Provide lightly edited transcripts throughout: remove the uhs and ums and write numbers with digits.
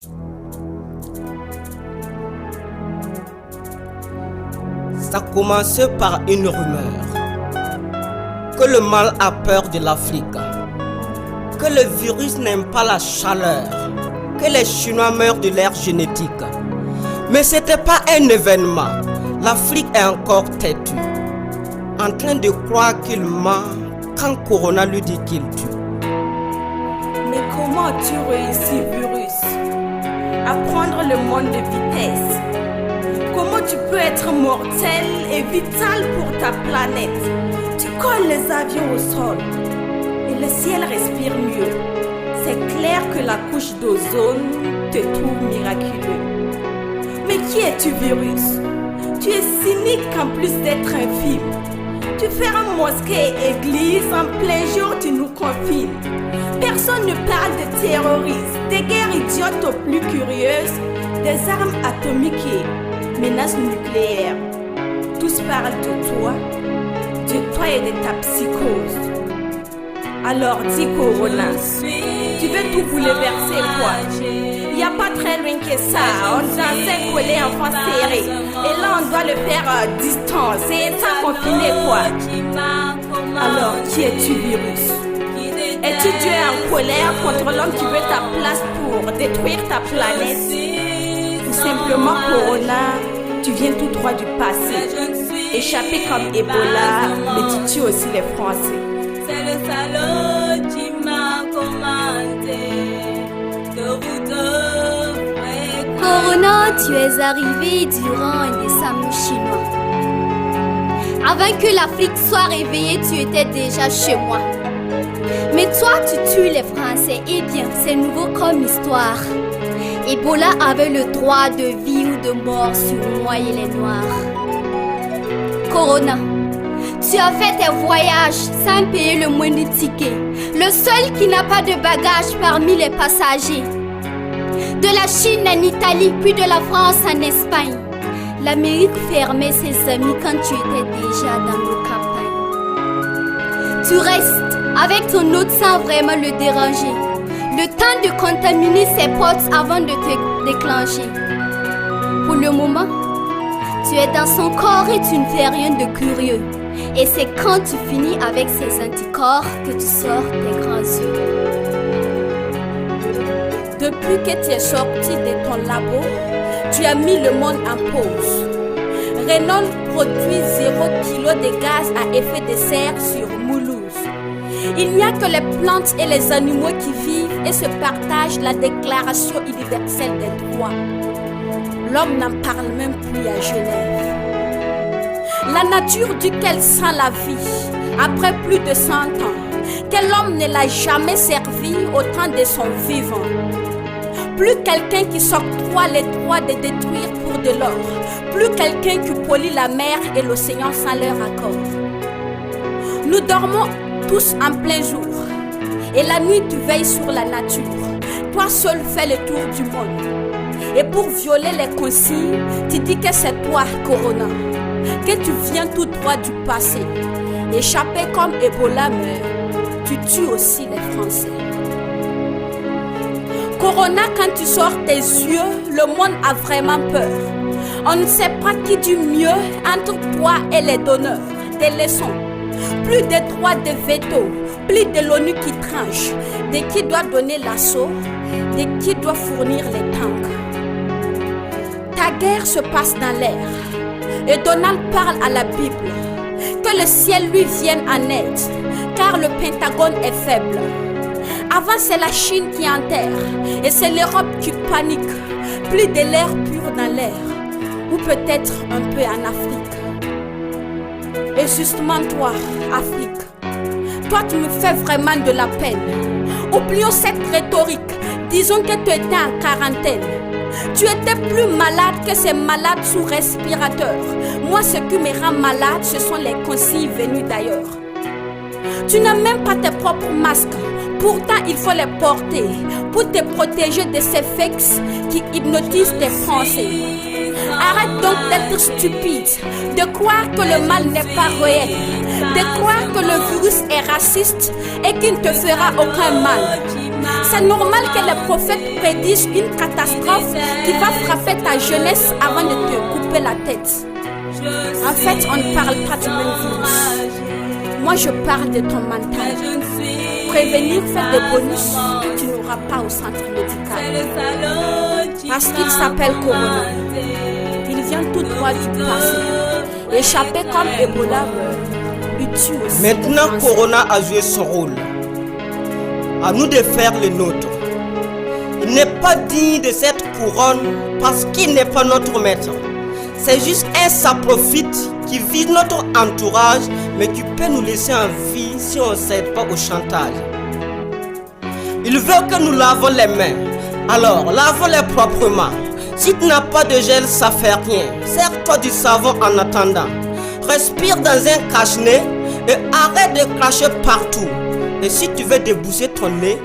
Ça a commencé par une rumeur que le mal a peur de l'Afrique, que le virus n'aime pas la chaleur, que les Chinois meurent de l'air génétique. Mais c'était pas un événement. L'Afrique est encore têtue, en train de croire qu'il ment quand Corona lui dit qu'il tue. Mais comment tu réussis, virus, à prendre le monde de vitesse? Comment tu peux être mortel et vital pour ta planète? Tu colles les avions au sol et le ciel respire mieux. C'est clair que la couche d'ozone te trouve miraculeux. Mais qui es-tu, virus? Tu es cynique en plus d'être infime. Tu fermes mosquée et église, en plein jour tu nous confines. Personne ne parle de terroristes, des guerres idiotes aux plus curieuses, des armes atomiques et menaces nucléaires. Tous parlent de toi et de ta psychose. Alors dis Corona, tu veux tout bouleverser quoi? Il n'y a pas très loin que ça, on dansait collé en face serré. Et là on doit le faire à distance et ça confiné quoi? Alors qui es-tu, virus? Es-tu Dieu en colère contre l'homme qui veut ta place pour détruire ta planète? Ou simplement Corona, tu viens tout droit du passé, échappé comme Ebola, mais tu tues aussi les Français. C'est le salaud qui m'a commandé de vous devrer. Corona, tu es arrivé durant un décembre chinois. Avant que l'Afrique soit réveillée, tu étais déjà chez moi. Mais toi, tu tues les Français. Eh bien, c'est nouveau comme histoire. Ebola avait le droit de vie ou de mort sur moi et les Noirs. Corona, tu as fait tes voyages sans payer le moindre ticket. Le seul qui n'a pas de bagages parmi les passagers. De la Chine en Italie, puis de la France en Espagne. L'Amérique fermait ses amis quand tu étais déjà dans nos campagnes. Tu restes avec ton hôte sans vraiment le déranger. Le temps de contaminer ses potes avant de te déclencher. Pour le moment, tu es dans son corps et tu ne fais rien de curieux. Et c'est quand tu finis avec ces anticorps que tu sors tes grands yeux. Depuis que tu es sorti de ton labo, tu as mis le monde en pause. Renault produit 0 kg de gaz à effet de serre sur Mulhouse. Il n'y a que les plantes et les animaux qui vivent et se partagent la Déclaration universelle des droits. L'homme n'en parle même plus à Genève. La nature dit qu'elle sent la vie après plus de 100 ans, que l'homme ne l'a jamais servi au temps de son vivant. Plus quelqu'un qui s'octroie les droits de détruire pour de l'or, plus quelqu'un qui pollue la mer et l'océan sans leur accord. Nous dormons tous en plein jour, et la nuit tu veilles sur la nature. Toi seul fais le tour du monde. Et pour violer les consignes, tu dis que c'est toi, Corona, que tu viens tout droit du passé. Échappé comme Ebola, mais tu tues aussi les Français. Corona, quand tu sors tes yeux, le monde a vraiment peur. On ne sait pas qui dit mieux entre toi et les donneurs des leçons. Plus de droits de veto, plus de l'ONU qui tranche, de qui doit donner l'assaut, de qui doit fournir les tanks. Ta guerre se passe dans l'air et Donald parle à la Bible. Que le ciel lui vienne en aide, car le Pentagone est faible. Avant c'est la Chine qui enterre et c'est l'Europe qui panique. Plus de l'air pur dans l'air, ou peut-être un peu en Afrique. Et justement toi, Afrique, toi tu me fais vraiment de la peine. Oublions cette rhétorique, disons que tu étais en quarantaine. Tu étais plus malade que ces malades sous respirateur. Moi ce qui me rend malade, ce sont les consignes venues d'ailleurs. Tu n'as même pas tes propres masques. Pourtant, il faut les porter pour te protéger de ces fakes qui hypnotisent tes Français. Arrête donc d'être stupide, de croire que le mal n'est pas réel. de croire que le virus est raciste et qu'il ne te fera aucun mal. C'est normal que les prophètes prédisent une catastrophe qui va frapper ta jeunesse avant de te couper la tête. En fait, on ne parle pas du même virus. Moi, je parle de ton mental. Prévenir fait des bonus que tu n'auras pas au centre médical. Parce qu'il s'appelle Corona. Il vient tout droit du passé. Échappé comme Ebola, il tue aussi. Maintenant, Corona a joué son rôle. À nous de faire le nôtre. Il n'est pas digne de cette couronne parce qu'il n'est pas notre maître. C'est juste un saprofite qui vise notre entourage mais qui peut nous laisser en vie si on ne cède pas au chantage. Il veut que nous lavons les mains. Alors, lavons-les proprement. Si tu n'as pas de gel, ça fait rien. Sers-toi du savon en attendant. Respire dans un cache-nez et arrête de cracher partout. Et si tu veux débousser ton nez,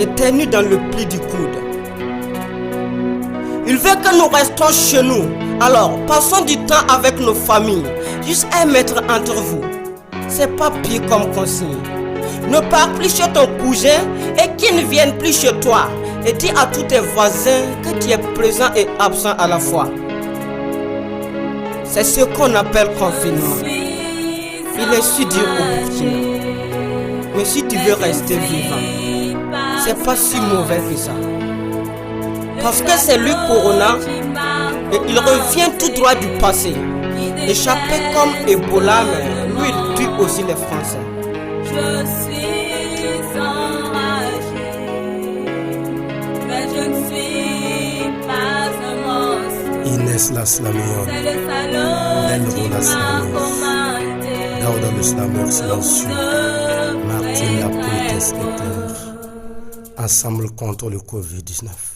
éternue dans le pli du coude. Il veut que nous restions chez nous. Alors, passons du temps avec nos familles. Juste 1 mètre entre vous. C'est pas pire comme consigne. Ne pars plus chez ton cousin et qu'il ne vienne plus chez toi. Et dis à tous tes voisins que tu es présent et absent à la fois. C'est ce qu'on appelle confinement. Il est si dur au Burkina. Mais si tu veux rester vivant, c'est pas si mauvais que ça. Parce que c'est lui Corona et il revient tout droit du passé. Échappé comme Ebola, mais lui il tue aussi les Français. Je suis enragé, mais je ne suis pas un monstre. Inès la Slamienne, C'est le salaud qui m'a commandé. Daouda le slameur silencieux, Martine la poétesse éclair. Ensemble contre le Covid-19.